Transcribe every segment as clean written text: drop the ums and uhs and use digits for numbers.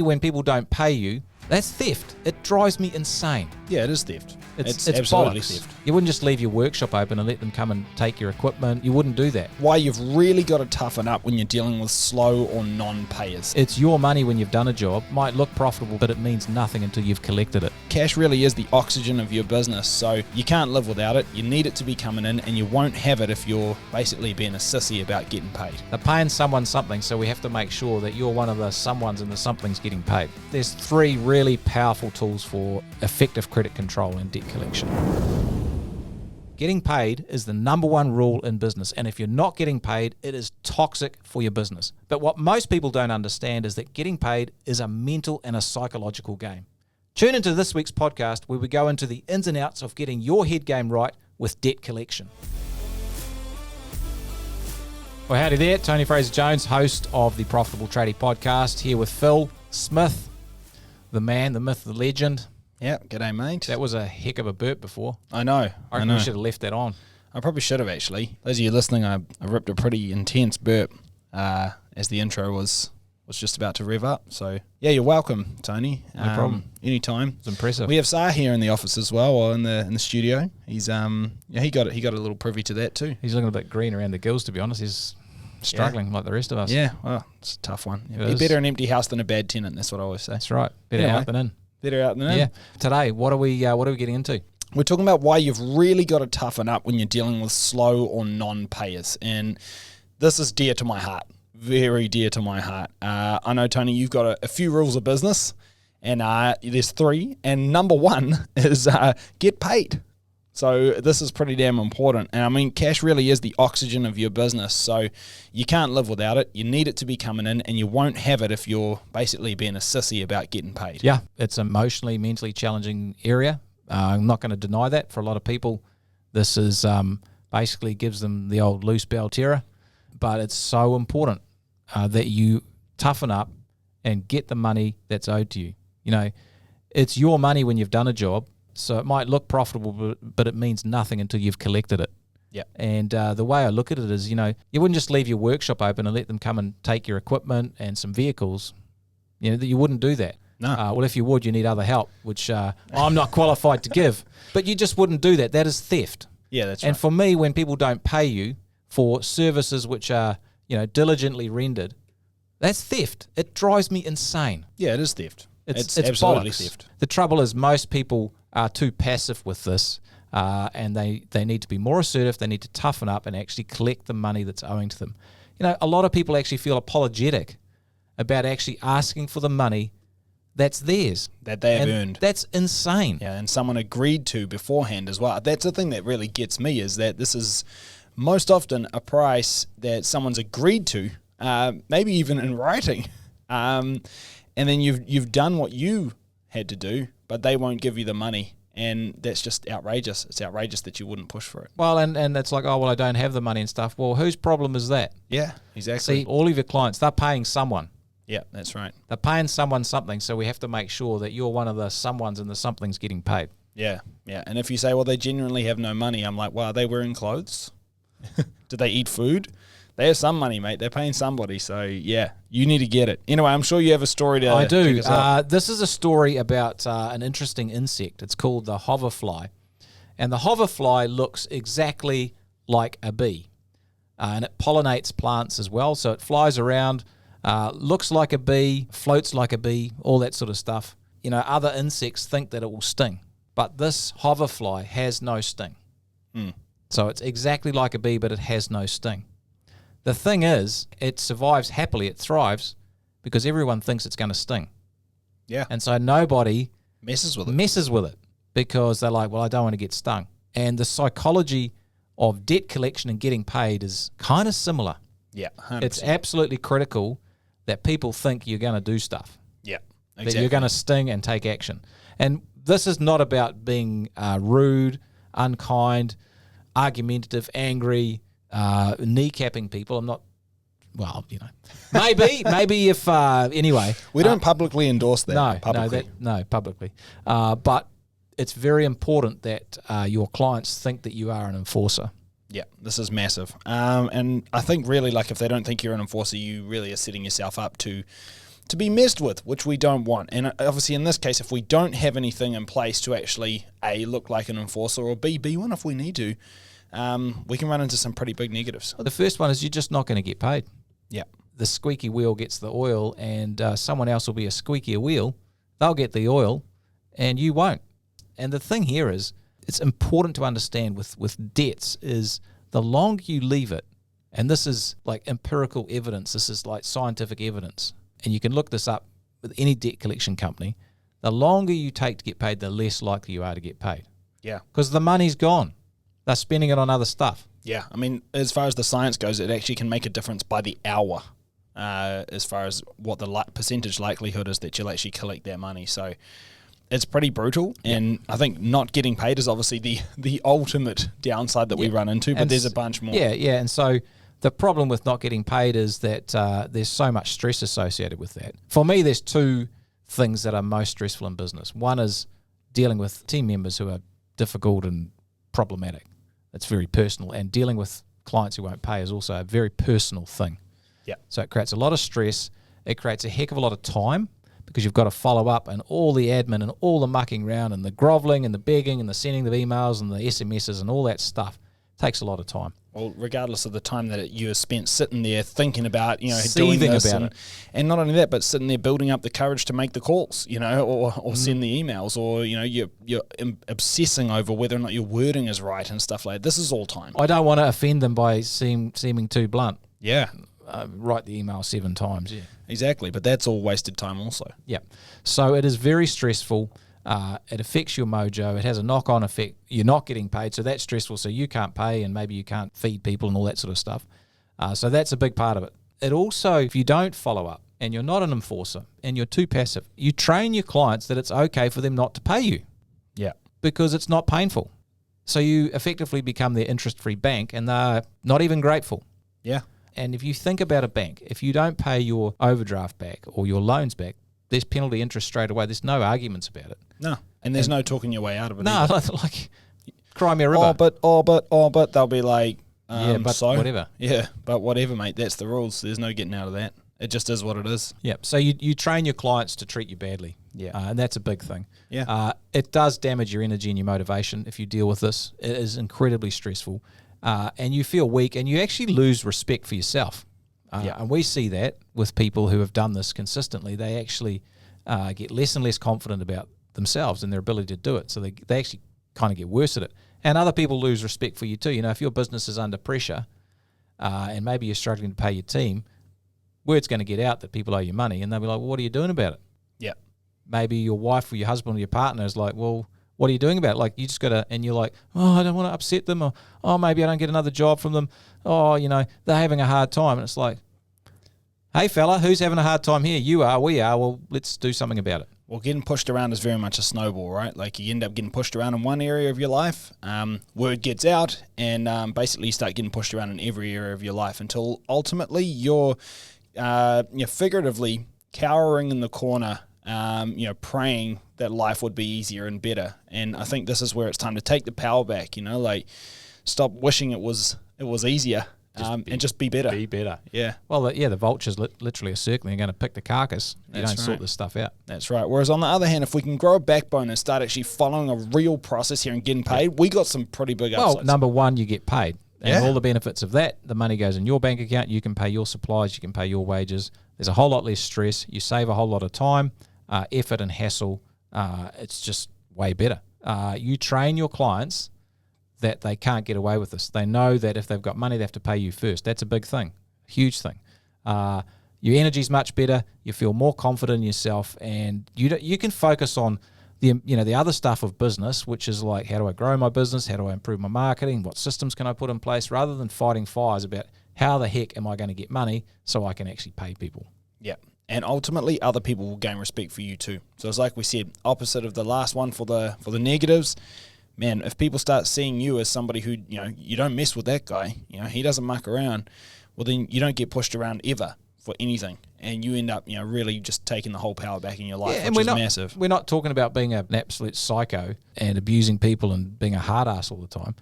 When people don't pay you, that's theft. It drives me insane. Yeah, it is theft. It's absolutely bollocks. theft. You wouldn't just leave your workshop open and let them come and take your equipment. You wouldn't do that. Why you've really got to toughen up when you're dealing with slow or non-payers. It's your money when you've done a job. Might look profitable, but it means nothing until you've collected it. Cash really is the oxygen of your business, so you can't live without it. You need it to be coming in, and you won't have it if you're basically being a sissy about getting paid. They're paying someone something, so we have to make sure that you're one of the someones and the something's getting paid. There's 3 really powerful tools for effective credit control and debt collection. Getting paid is the number 1 rule in business, and if you're not getting paid, it is toxic for your business. But what most people don't understand is that getting paid is a mental and a psychological game. Tune into this week's podcast where we go into the ins and outs of getting your head game right with debt collection. Well, howdy there. Tony Fraser-Jones, host of the Profitable Tradie podcast, here with Phil Smith, the man, the myth, the legend. Yeah, g'day, mate. That was a heck of a burp before. I know. I reckon we should have left that on. I probably should have, actually. Those of you listening, I ripped a pretty intense burp as the intro was just about to rev up. So, yeah, you're welcome, Tony. No problem. Anytime. It's impressive. We have Sar here in the office as well, or in the studio. He's he got a little privy to that too. He's looking a bit green around the gills, to be honest. He's struggling like the rest of us. Yeah, well, it's a tough one. It Be is. better an empty house than a bad tenant. That's what I always say. That's right. Better Anyway. out than in. Better out than in. Yeah. Today, what are we getting into? We're talking about why you've really got to toughen up when you're dealing with slow or non-payers. And this is dear to my heart, very dear to my heart. I know, Tony, you've got a few rules of business, and there's 3. And number 1 is get paid. So this is pretty damn important. And I mean, cash really is the oxygen of your business. So you can't live without it. You need it to be coming in, and you won't have it if you're basically being a sissy about getting paid. Yeah, it's an emotionally, mentally challenging area. I'm not going to deny that. For a lot of people, this is basically gives them the old loose bell terror. But it's so important that you toughen up and get the money that's owed to you. You know, it's your money when you've done a job. So it might look profitable, but it means nothing until you've collected it. Yeah. And the way I look at it is, you know, you wouldn't just leave your workshop open and let them come and take your equipment and some vehicles. You know, you wouldn't do that. No. Well, if you would, you need other help, which I'm not qualified to give. But you just wouldn't do that. That is theft. Yeah, that's And right. for me, when people don't pay you for services which are, you know, diligently rendered, that's theft. It drives me insane. Yeah, it is theft. It's absolutely bollocks. theft. The trouble is most people are too passive with this, and they need to be more assertive. They need to toughen up and actually collect the money that's owing to them. You know, a lot of people actually feel apologetic about actually asking for the money that's theirs. That they have And earned. That's insane. Yeah, and someone agreed to beforehand as well. That's the thing that really gets me, is that this is most often a price that someone's agreed to, maybe even in writing. And then you've done what you had to do, but they won't give you the money. And that's just outrageous. It's outrageous that you wouldn't push for it. Well, and it's like, oh, well, I don't have the money and stuff. Well, whose problem is that? Yeah, exactly. See, all of your clients, they're paying someone. Yeah, that's right. They're paying someone something, so we have to make sure that you're one of the someones and the something's getting paid. Yeah, yeah. And if you say, well, they genuinely have no money, I'm like, well, are they wearing clothes? Do they eat food? They have some money, mate. They're paying somebody. So, yeah, you need to get it. Anyway, I'm sure you have a story to I do. check us out. This is a story about an interesting insect. It's called the hoverfly. And the hoverfly looks exactly like a bee. And it pollinates plants as well. So it flies around, looks like a bee, floats like a bee, all that sort of stuff. You know, other insects think that it will sting. But this hoverfly has no sting. So it's exactly like a bee, but it has no sting. The thing is, it survives happily, it thrives, because everyone thinks it's going to sting. Yeah. And so nobody Messes with it. messes with it because they're like, well, I don't want to get stung. And the psychology of debt collection and getting paid is kind of similar. Yeah, 100%. It's absolutely critical that people think you're going to do stuff, yeah, that exactly. you're going to sting and take action. And this is not about being rude, unkind, argumentative, angry, kneecapping people. I'm not, well, you know, maybe if, anyway. We don't publicly endorse that. No, publicly. publicly. But it's very important that your clients think that you are an enforcer. Yeah, this is massive. And I think really, like, if they don't think you're an enforcer, you really are setting yourself up to to be messed with, which we don't want. And obviously in this case, if we don't have anything in place to actually A, look like an enforcer, or B, be one if we need to, we can run into some pretty big negatives. Well, the first one is you're just not going to get paid. Yeah. The squeaky wheel gets the oil, and someone else will be a squeakier wheel. They'll get the oil, and you won't. And the thing here is, it's important to understand with debts is the longer you leave it, and this is like empirical evidence, this is like scientific evidence, and you can look this up with any debt collection company, the longer you take to get paid, the less likely you are to get paid. Yeah. Because the money's gone. They're spending it on other stuff. Yeah. I mean, as far as the science goes, it actually can make a difference by the hour as far as what the percentage likelihood is that you'll actually collect that money. So it's pretty brutal. And I think not getting paid is obviously the ultimate downside that we run into, but there's a bunch more. Yeah. And so the problem with not getting paid is that there's so much stress associated with that. For me, there's two things that are most stressful in business. One is dealing with team members who are difficult and problematic. It's very personal. And dealing with clients who won't pay is also a very personal thing. Yeah. So it creates a lot of stress. It creates a heck of a lot of time because you've got to follow up and all the admin and all the mucking around and the groveling and the begging and the sending of emails and the SMSs and all that stuff. Takes a lot of time. Well, regardless of the time that you have spent sitting there thinking about, doing Seething this about it. And not only that, but sitting there building up the courage to make the calls, or send the emails, or, you're obsessing over whether or not your wording is right and stuff like that. This is all time. I don't want to offend them by seeming too blunt. Yeah. Write the email 7 times. Yeah. Exactly. But that's all wasted time also. Yeah. So it is very stressful. It affects your mojo. It has a knock-on effect. You're not getting paid, so that's stressful. So you can't pay, and maybe you can't feed people and all that sort of stuff. So that's a big part of it. It also, if you don't follow up and you're not an enforcer and you're too passive, you train your clients that it's okay for them not to pay you. Yeah. Because it's not painful. So you effectively become their interest-free bank, and they're not even grateful. Yeah. And if you think about a bank, if you don't pay your overdraft back or your loans back, there's penalty interest straight away. There's no arguments about it. No. And there's no talking your way out of it. No, like Crimea River. But they'll be like, whatever. Yeah, but whatever, mate. That's the rules. There's no getting out of that. It just is what it is. Yeah. So you train your clients to treat you badly. Yeah. And that's a big thing. Yeah. It does damage your energy and your motivation if you deal with this. It is incredibly stressful. And you feel weak, and you actually lose respect for yourself. And we see that with people who have done this consistently. They actually get less and less confident about themselves and their ability to do it. So they actually kind of get worse at it. And other people lose respect for you too. If your business is under pressure and maybe you're struggling to pay your team, word's going to get out that people owe you money, and they'll be like, well, what are you doing about it? Yeah. Maybe your wife or your husband or your partner is like, well, what are you doing about it? Like, you just got to, and you're like, oh, I don't want to upset them, or, oh, maybe I don't get another job from them. Oh, they're having a hard time. And it's like, hey, fella, who's having a hard time here? You are, we are. Well, let's do something about it. Well, getting pushed around is very much a snowball, right? Like, you end up getting pushed around in one area of your life, word gets out, and basically you start getting pushed around in every area of your life until ultimately you're figuratively cowering in the corner, praying that life would be easier and better. And I think this is where it's time to take the power back, stop wishing it was easier. And just be better. Be better. Yeah. Well, the vultures literally are circling. They're going to pick the carcass. You That's don't sort right. this stuff out. That's right. Whereas on the other hand, if we can grow a backbone and start actually following a real process here and getting paid, we got some pretty big upsides. Well, number one, you get paid. And Yeah. all the benefits of that, the money goes in your bank account. You can pay your supplies. You can pay your wages. There's a whole lot less stress. You save a whole lot of time, effort, and hassle. It's just way better. You train your clients that they can't get away with this. They know that if they've got money, they have to pay you first. That's a big thing, huge thing. Your energy's much better. You feel more confident in yourself, and you can focus on the other stuff of business, which is like, how do I grow my business? How do I improve my marketing? What systems can I put in place? Rather than fighting fires about how the heck am I going to get money so I can actually pay people. Yeah. And ultimately, other people will gain respect for you too. So it's like we said, opposite of the last one for the negatives. Man, if people start seeing you as somebody who, you don't mess with that guy, he doesn't muck around, well, then you don't get pushed around ever for anything. And you end up, really just taking the whole power back in your life, which is massive. We're not talking about being an absolute psycho and abusing people and being a hard ass all the time.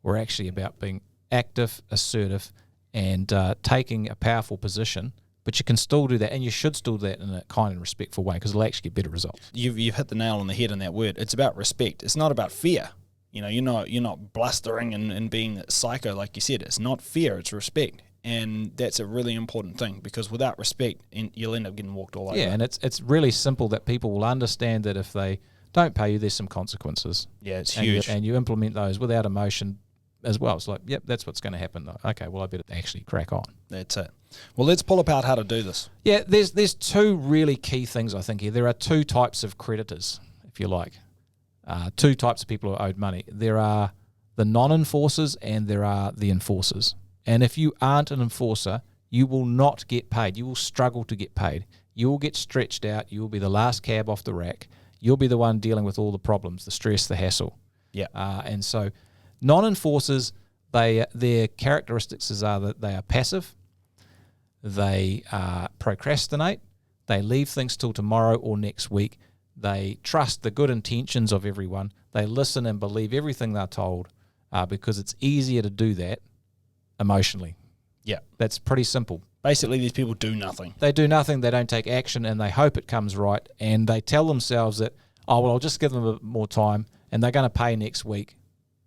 We're actually about being active, assertive, and taking a powerful position But you can still do that, and you should still do that in a kind and respectful way, because it'll actually get better results. You've hit the nail on the head in that word. It's about respect. It's not about fear. You're not blustering and being psycho like you said. It's not fear. It's respect, and that's a really important thing, because without respect, you'll end up getting walked all over. Yeah, and it's really simple that people will understand that if they don't pay you, there's some consequences. Yeah, it's huge. And you implement those without emotion as well. It's like, yep, that's what's going to happen. Okay, well, I better actually crack on. That's it. Well, let's pull apart how to do this. Yeah, there's two really key things, I think, here. There are two types of creditors, if you like. Two types of people who are owed money. There are the non-enforcers and there are the enforcers. And if you aren't an enforcer, you will not get paid. You will struggle to get paid. You will get stretched out. You will be the last cab off the rack. You'll be the one dealing with all the problems, the stress, the hassle. Yeah. And so non-enforcers, their characteristics are that they are passive, they procrastinate, they leave things till tomorrow or next week, they trust the good intentions of everyone, they listen and believe everything they're told, because it's easier to do that emotionally. Yeah. That's pretty simple. Basically, these people do nothing. They do nothing, they don't take action, and they hope it comes right, and they tell themselves that, oh, well, I'll just give them a bit more time, and they're going to pay next week,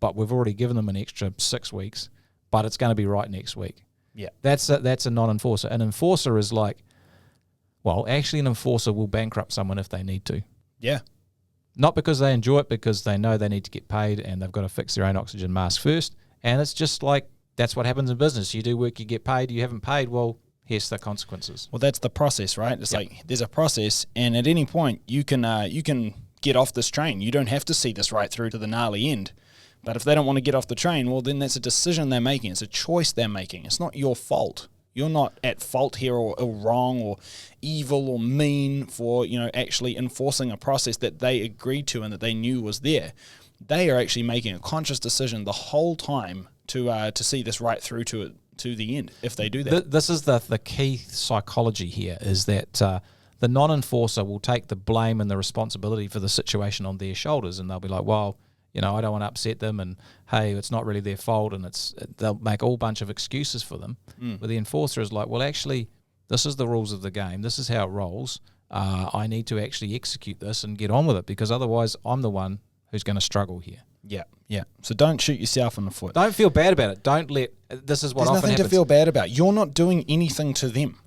but we've already given them an extra 6 weeks, but it's going to be right next week. Yeah. That's a non-enforcer. An enforcer is like, well, actually an enforcer will bankrupt someone if they need to. Yeah. Not because they enjoy it, because they know they need to get paid and they've got to fix their own oxygen mask first. And it's just like, that's what happens in business. You do work, you get paid. You haven't paid, well, here's the consequences. Well, that's the process, right? It's like there's a process, and at any point you can get off this train. You don't have to see this right through to the gnarly end. But if they don't want to get off the train, well, then that's a decision they're making. It's a choice they're making. It's not your fault. You're not at fault here or wrong or evil or mean for, actually enforcing a process that they agreed to and that they knew was there. They are actually making a conscious decision the whole time to see this right through to the end if they do that. This is the key psychology here, is that the non-enforcer will take the blame and the responsibility for the situation on their shoulders, and they'll be like, well, I don't want to upset them, and hey, it's not really their fault, and they'll make a whole bunch of excuses for them. But the enforcer is like, well, actually, this is the rules of the game. This is how it rolls. I need to actually execute this and get on with it, because otherwise I'm the one who's going to struggle here. Yeah, yeah. So don't shoot yourself in the foot. Don't feel bad about it. Don't let... This is what There's often nothing happens. to feel bad about. You're not doing anything to them.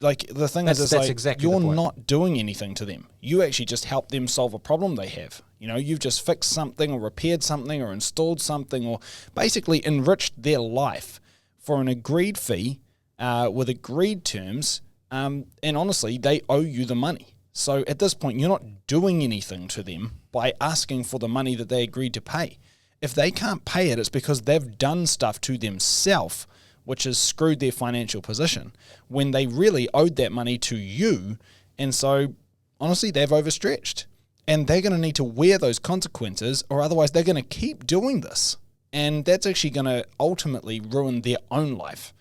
Like, the thing is, That's exactly you're the point. not doing anything to them. You actually just help them solve a problem they have. You've just fixed something or repaired something or installed something or basically enriched their life for an agreed fee with agreed terms. And honestly, they owe you the money. So at this point, you're not doing anything to them by asking for the money that they agreed to pay. If they can't pay it, it's because they've done stuff to themselves which has screwed their financial position when they really owed that money to you. And so, honestly, they've overstretched. And they're going to need to wear those consequences, or otherwise they're going to keep doing this. And that's actually going to ultimately ruin their own life.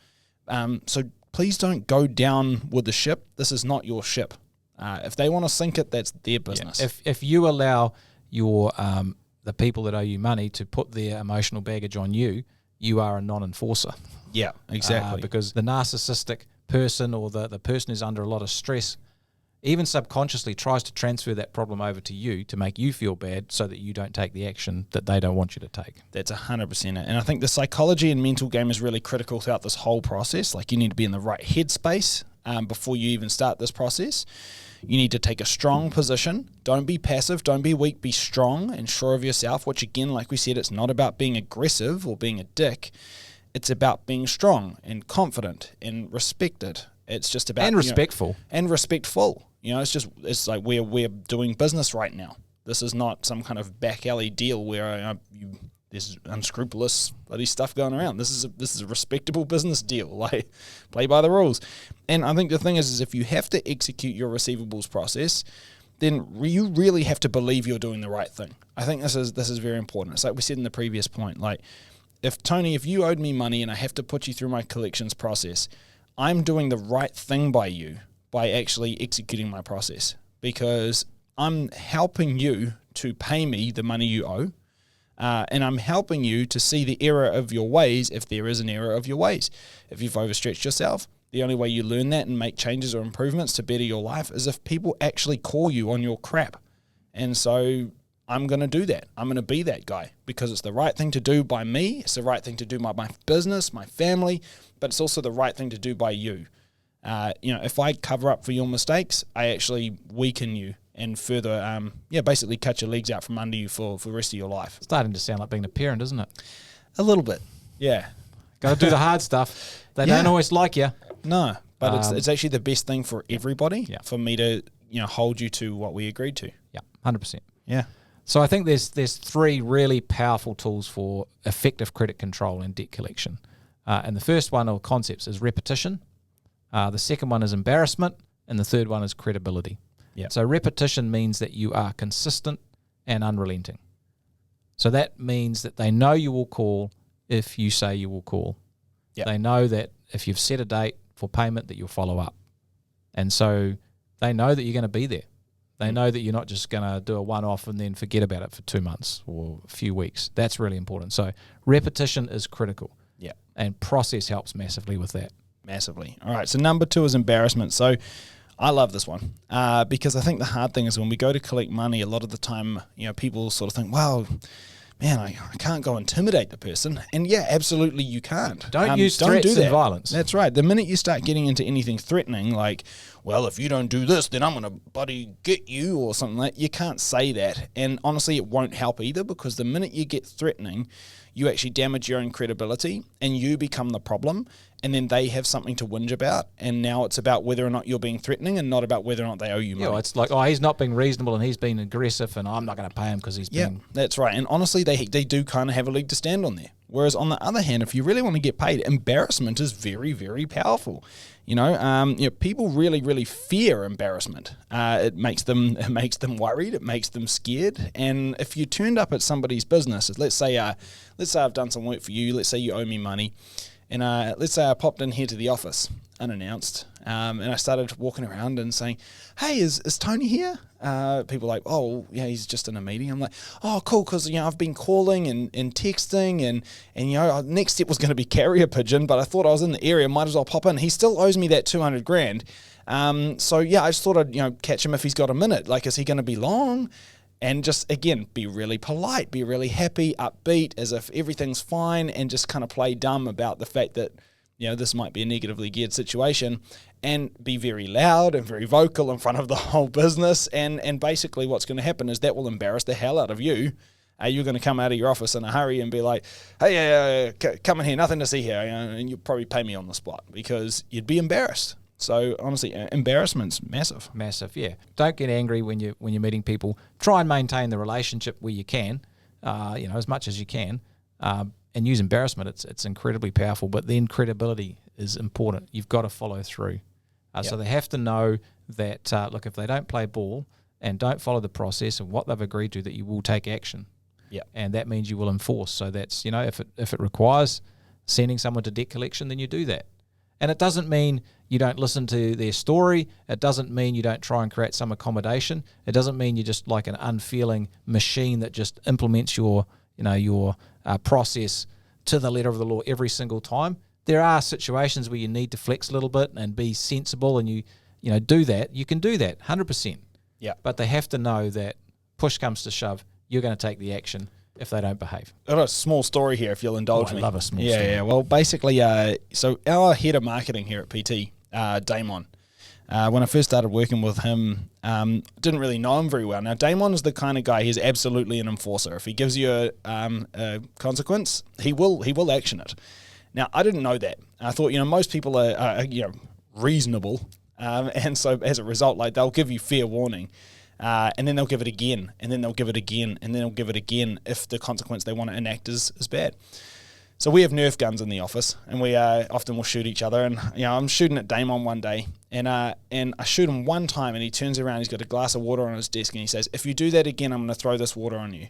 So please don't go down with the ship. This is not your ship. If they want to sink it, that's their business. Yeah. If you allow your the people that owe you money to put their emotional baggage on you, you are a non-enforcer. Yeah, exactly. Because the narcissistic person or the person who's under a lot of stress, even subconsciously tries to transfer that problem over to you to make you feel bad so that you don't take the action that they don't want you to take. That's 100% it. And I think the psychology and mental game is really critical throughout this whole process. Like, you need to be in the right headspace before you even start this process. You need to take a strong position. Don't be passive. Don't be weak. Be strong and sure of yourself, which, again, like we said, it's not about being aggressive or being a dick. It's about being strong and confident and respected. It's just about... And respectful. And respectful. It's like we're doing business right now. This is not some kind of back alley deal where there's unscrupulous bloody stuff going around. This is a respectable business deal. Like, play by the rules. And I think the thing is if you have to execute your receivables process, then you really have to believe you're doing the right thing. I think this is very important. It's like we said in the previous point. Like, if you owed me money and I have to put you through my collections process, I'm doing the right thing by you by actually executing my process, because I'm helping you to pay me the money you owe. And I'm helping you to see the error of your ways if there is an error of your ways. If you've overstretched yourself, The only way you learn that and make changes or improvements to better your life is if people actually call you on your crap. And so I'm going to do that. I'm going to be that guy because it's the right thing to do by me. It's the right thing to do by my business, my family, but it's also the right thing to do by you. If I cover up for your mistakes, I actually weaken you and further, basically cut your legs out from under you for the rest of your life. Starting to sound like being a parent, isn't it? A little bit, yeah. Got to do the hard stuff. They don't always like you. No, but it's actually the best thing for everybody. Yeah. For me to hold you to what we agreed to. Yeah, 100%. Yeah. So I think there's 3 really powerful tools for effective credit control and debt collection. And the first one or concepts is repetition. The second one is embarrassment, and the third one is credibility. Yeah. So repetition means that you are consistent and unrelenting. So that means that they know you will call if you say you will call. Yep. They know that if you've set a date for payment that you'll follow up. And so they know that you're going to be there. They know that you're not just going to do a one-off and then forget about it for 2 months or a few weeks. That's really important. So repetition is critical. Yeah. And process helps massively with that. Massively. All right, so number 2 is embarrassment. So I love this one because I think the hard thing is when we go to collect money, a lot of the time, people sort of think, well, man, I can't go intimidate the person. And yeah, absolutely you can't. Don't use threats and violence. That's right. The minute you start getting into anything threatening, like, well, if you don't do this, then I'm going to bloody get you or something like that, you can't say that. And honestly, it won't help either because the minute you get threatening, you actually damage your own credibility and you become the problem. And then they have something to whinge about. And now it's about whether or not you're being threatening and not about whether or not they owe you money. Yeah, it's like, he's not being reasonable and he's being aggressive and I'm not going to pay him because he's being... Yeah, that's right. And honestly, they do kind of have a leg to stand on there. Whereas on the other hand, if you really want to get paid, embarrassment is very, very powerful. People really, really fear embarrassment. It makes them worried. It makes them scared. And if you turned up at somebody's business, let's say I've done some work for you. Let's say you owe me money. And let's say I popped in here to the office unannounced, and I started walking around and saying, "Hey, is Tony here?" People are like, "Oh, yeah, he's just in a meeting." I'm like, "Oh, cool," because I've been calling and texting, and next step was going to be carrier pigeon, but I thought I was in the area, might as well pop in. He still owes me that $200,000. So yeah, I just thought I'd catch him if he's got a minute. Like, is he going to be long? And just, again, be really polite, be really happy, upbeat, as if everything's fine, and just kind of play dumb about the fact that, this might be a negatively geared situation, and be very loud and very vocal in front of the whole business. And basically what's going to happen is that will embarrass the hell out of you. You're going to come out of your office in a hurry and be like, "Hey, come in here, nothing to see here," and you'll probably pay me on the spot because you'd be embarrassed. So honestly, embarrassment's massive. Massive, yeah. Don't get angry when you're meeting people. Try and maintain the relationship where you can, as much as you can, and use embarrassment. It's incredibly powerful. But then credibility is important. You've got to follow through. So they have to know that look, if they don't play ball and don't follow the process and what they've agreed to, that you will take action. Yeah, and that means you will enforce. So that's if it requires sending someone to debt collection, then you do that. And it doesn't mean you don't listen to their story. It doesn't mean you don't try and create some accommodation. It doesn't mean you're just like an unfeeling machine that just implements your process to the letter of the law every single time. There are situations where you need to flex a little bit and be sensible, and you do that. You can do that 100%. Yeah. But they have to know that push comes to shove, you're going to take the action if they don't behave. I've got a small story here if you'll indulge me. I love a small story. Yeah. Well, basically, so our head of marketing here at PT, Damon, when I first started working with him, didn't really know him very well. Now, Damon is the kind of guy, he's absolutely an enforcer. If he gives you a consequence, he will action it. Now, I didn't know that. I thought, most people are reasonable, and so as a result, like, they'll give you fair warning. And then they'll give it again, and then they'll give it again, and then they'll give it again if the consequence they want to enact is bad. So we have Nerf guns in the office, and we often will shoot each other. And I'm shooting at Damon one day, and I shoot him one time, and he turns around, he's got a glass of water on his desk, and he says, "If you do that again, I'm going to throw this water on you."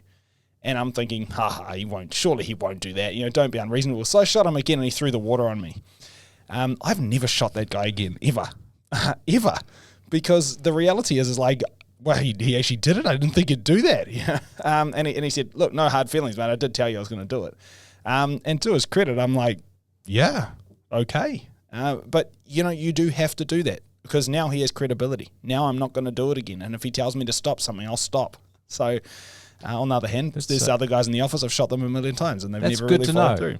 And I'm thinking, he won't. Surely he won't do that. Don't be unreasonable. So I shot him again, and he threw the water on me. I've never shot that guy again, ever, ever, because the reality is like, well, he actually did it. I didn't think he'd do that. And he said, "Look, no hard feelings, man. I did tell you I was going to do it." And to his credit, I'm like, yeah, okay. But, you do have to do that because now he has credibility. Now I'm not going to do it again. And if he tells me to stop something, I'll stop. So on the other hand, there's other guys in the office, I've shot them a million times and they've never really followed through.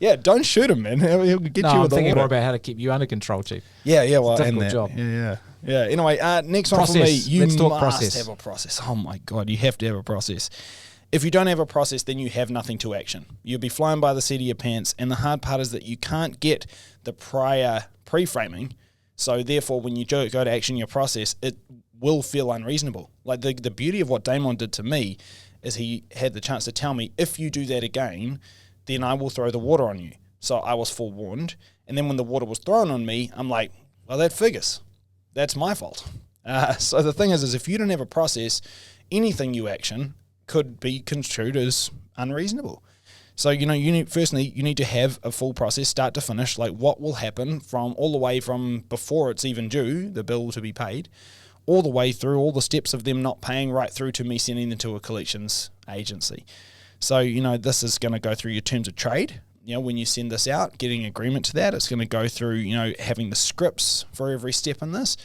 Yeah, don't shoot him, man. He'll get you with I'm the thinking water. more about how to keep you under control, Chief. Yeah, well, it's a and difficult that. job. Yeah. Anyway, next one Process. for me. You Let's talk must process. have a process. Oh my God, you have to have a process. If you don't have a process, then you have nothing to action. You'll be flying by the seat of your pants, and the hard part is that you can't get the prior pre-framing. So therefore, when you go to action your process, it will feel unreasonable. Like the beauty of what Damon did to me is he had the chance to tell me, if you do that again, then I will throw the water on you. So I was forewarned. And then when the water was thrown on me, I'm like, well, that figures. That's my fault. So the thing is if you don't have a process, anything you action could be construed as unreasonable. So, you need to have a full process, start to finish, like what will happen from all the way from before it's even due, the bill to be paid, all the way through all the steps of them not paying, right through to me sending them to a collections agency. So, this is going to go through your terms of trade. When you send this out, getting agreement to that, it's going to go through, having the scripts for every step in this.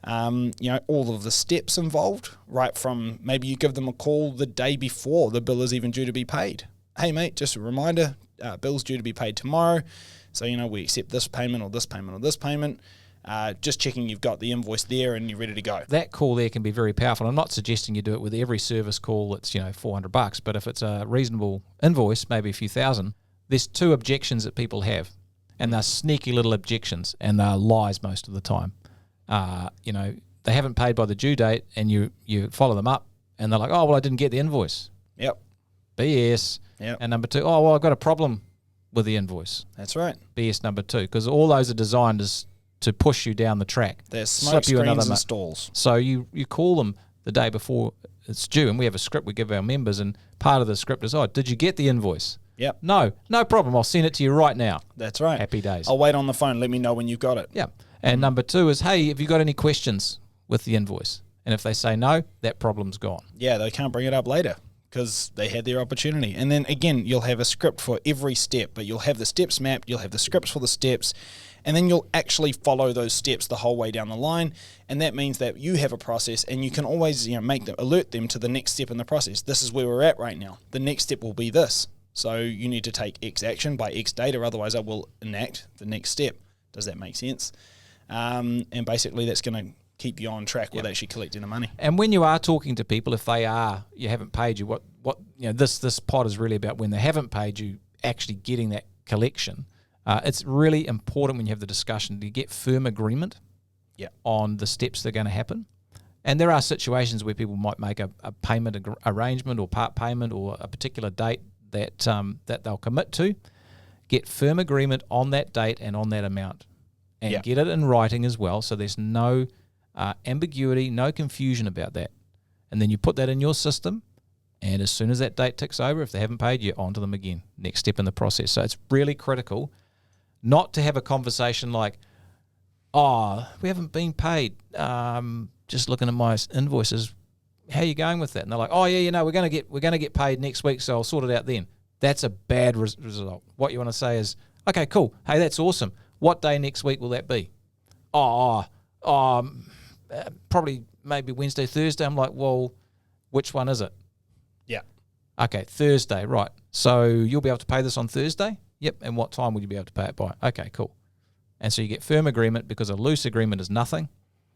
All of the steps involved, right from maybe you give them a call the day before the bill is even due to be paid. Hey, mate, just a reminder, bill's due to be paid tomorrow. So, we accept this payment or this payment or this payment. Just checking you've got the invoice there and you're ready to go. That call there can be very powerful. I'm not suggesting you do it with every service call that's, $400, but if it's a reasonable invoice, maybe a few thousand, there's two objections that people have, and they're sneaky little objections, and they're lies most of the time. They haven't paid by the due date, and you follow them up, and they're like, oh, well, I didn't get the invoice. Yep. BS. Yep. And number two, oh, well, I've got a problem with the invoice. That's right. BS number two, because all those are designed to push you down the track. There's smoke screens and stalls. So you call them the day before it's due, and we have a script we give our members, and part of the script is, oh, did you get the invoice? Yep. No problem. I'll send it to you right now. That's right. Happy days. I'll wait on the phone. Let me know when you've got it. Yeah. And number two is, hey, have you got any questions with the invoice? And if they say no, that problem's gone. Yeah, they can't bring it up later because they had their opportunity. And then again, you'll have a script for every step, but you'll have the steps mapped, you'll have the scripts for the steps, and then you'll actually follow those steps the whole way down the line. And that means that you have a process, and you can always alert them to the next step in the process. This is where we're at right now. The next step will be this. So you need to take X action by X date, or otherwise I will enact the next step. Does that make sense? And basically that's going to keep you on track with actually collecting the money. And when you are talking to people, if you haven't paid you, this pod is really about when they haven't paid you, actually getting that collection. It's really important when you have the discussion to get firm agreement on the steps that are going to happen. And there are situations where people might make a payment arrangement or part payment or a particular date that they'll commit to. Get firm agreement on that date and on that amount. And get it in writing as well, so there's no ambiguity, no confusion about that. And then you put that in your system, and as soon as that date ticks over, if they haven't paid, you're on to them again. Next step in the process. So it's really critical not to have a conversation like, oh, we haven't been paid. Just looking at my invoices, how are you going with that? And they're like, oh yeah, we're going to get paid next week, so I'll sort it out then. That's a bad result. What you want to say is, okay, cool. Hey, that's awesome. What day next week will that be? Probably maybe Wednesday, Thursday. I'm like, well, which one is it? Yeah. Okay, Thursday, right. So you'll be able to pay this on Thursday? Yep. And what time will you be able to pay it by? Okay, cool. And so you get firm agreement, because a loose agreement is nothing.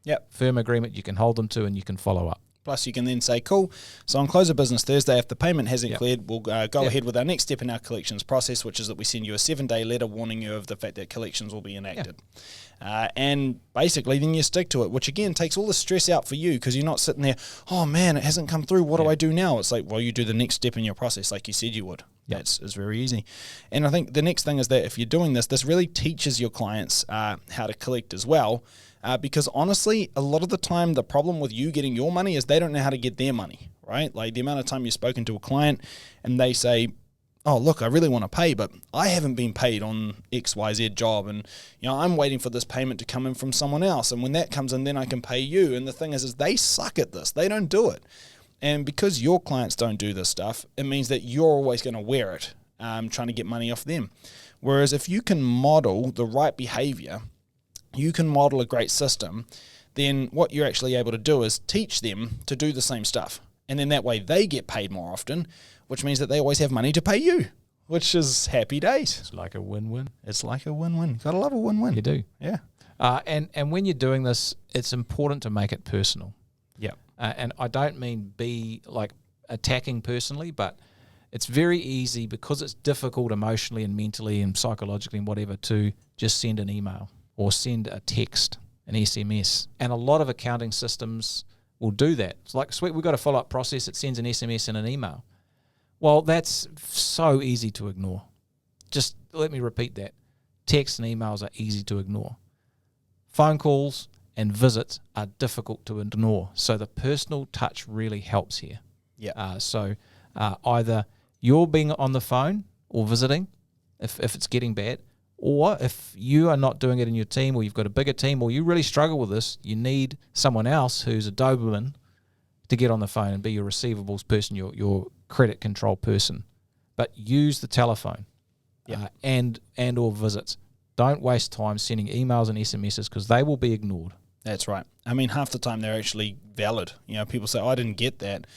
Yep. Firm agreement you can hold them to, and you can follow up. Plus, you can then say, cool, so on close of business Thursday, if the payment hasn't cleared, we'll go ahead with our next step in our collections process, which is that we send you a 7-day letter warning you of the fact that collections will be enacted. And basically, then you stick to it, which again takes all the stress out for you, because you're not sitting there, oh man, it hasn't come through, what do I do now? It's like, well, you do the next step in your process like you said you would. It's very easy. And I think the next thing is that if you're doing this really teaches your clients how to collect as well. Because honestly, a lot of the time, the problem with you getting your money is they don't know how to get their money, right? Like the amount of time you've spoken to a client and they say, oh, look, I really want to pay, but I haven't been paid on XYZ job. And, I'm waiting for this payment to come in from someone else. And when that comes in, then I can pay you. And the thing is they suck at this. They don't do it. And because your clients don't do this stuff, it means that you're always going to wear it. trying to get money off them. Whereas if you can model the right behavior, you can model a great system, then what you're actually able to do is teach them to do the same stuff. And then that way they get paid more often, which means that they always have money to pay you, which is happy days. It's like a win-win. It's like a win-win. Gotta love a win-win. You do. Yeah. And when you're doing this, it's important to make it personal. Yeah. And I don't mean be like attacking personally, but it's very easy because it's difficult emotionally and mentally and psychologically and whatever to just send an email or send a text, an SMS. And a lot of accounting systems will do that. It's like, sweet, we've got a follow-up process. It sends an SMS and an email. Well, that's so easy to ignore. Just let me repeat that. Texts and emails are easy to ignore. Phone calls and visits are difficult to ignore. So the personal touch really helps here. Yeah. So either you're being on the phone or visiting if it's getting bad, or if you are not doing it in your team, or you've got a bigger team, or you really struggle with this, you need someone else who's a Doberman to get on the phone and be your receivables person, your credit control person. But use the telephone and or visits. Don't waste time sending emails and SMSs because they will be ignored. That's right. I mean, half the time they're actually valid. You know, people say, I didn't get that.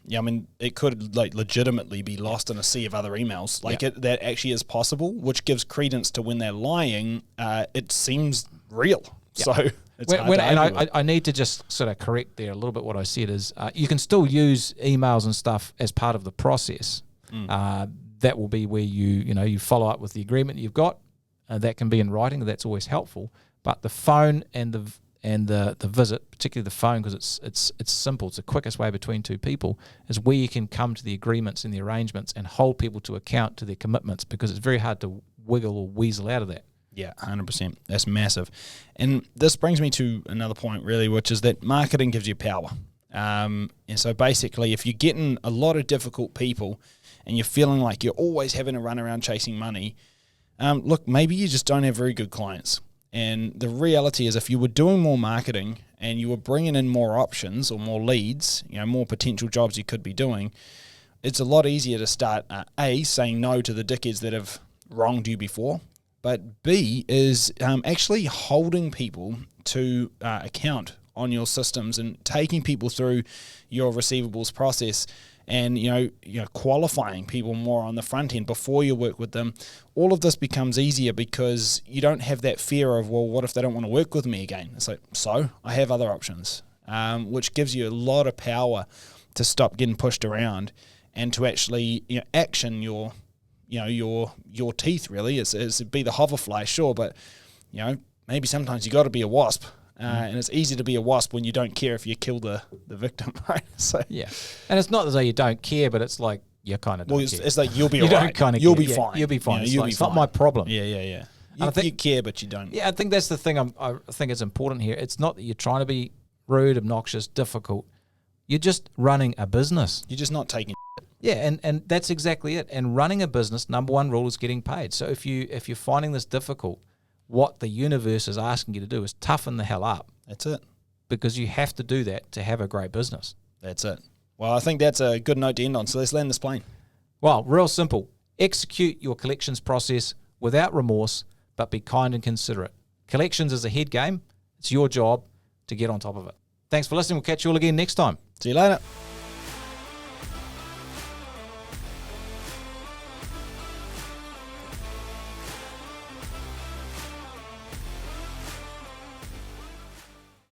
Yeah, I mean, it could like legitimately be lost in a sea of other emails. Like that actually is possible, which gives credence to when they're lying. It seems real. So it's hard to argue with. I need to just sort of correct there a little bit. What I said is you can still use emails and stuff as part of the process. That will be where you follow up with the agreement you've got. That can be in writing. That's always helpful. But the phone and the visit, particularly the phone, because it's simple. It's the quickest way between two people, is where you can come to the agreements and the arrangements and hold people to account to their commitments, because it's very hard to wiggle or weasel out of that. Yeah, 100%. That's massive. And this brings me to another point, really, which is that marketing gives you power. And so basically, if you're getting a lot of difficult people and you're feeling like you're always having to run around chasing money, look, maybe you just don't have very good clients. And the reality is, if you were doing more marketing and you were bringing in more options or more leads, more potential jobs you could be doing, it's a lot easier to start, A, saying no to the dickheads that have wronged you before, but B, is actually holding people to account on your systems and taking people through your receivables process and qualifying people more on the front end before you work with them. All of this becomes easier because you don't have that fear of, well, what if they don't want to work with me again? It's like, so I have other options, which gives you a lot of power to stop getting pushed around and to actually action your teeth. Really is be the hoverfly, sure, but maybe sometimes you got to be a wasp. And it's easy to be a wasp when you don't care if you kill the victim, right? So yeah, and it's not as though you don't care, but it's like you kind of don't care. It's like you'll be all right. You'll be fine. You'll be fine. It's not my problem. Yeah. You care, but you don't. Yeah, I think that's the thing. I think it's important here. It's not that you're trying to be rude, obnoxious, difficult. You're just running a business. You're just not taking. Yeah, and that's exactly it. And running a business, number one rule is getting paid. So if you're finding this difficult, what the universe is asking you to do is toughen the hell up. That's it. Because you have to do that to have a great business. That's it. Well, I think that's a good note to end on. So let's land this plane. Well, real simple. Execute your collections process without remorse, but be kind and considerate. Collections is a head game. It's your job to get on top of it. Thanks for listening. We'll catch you all again next time. See you later.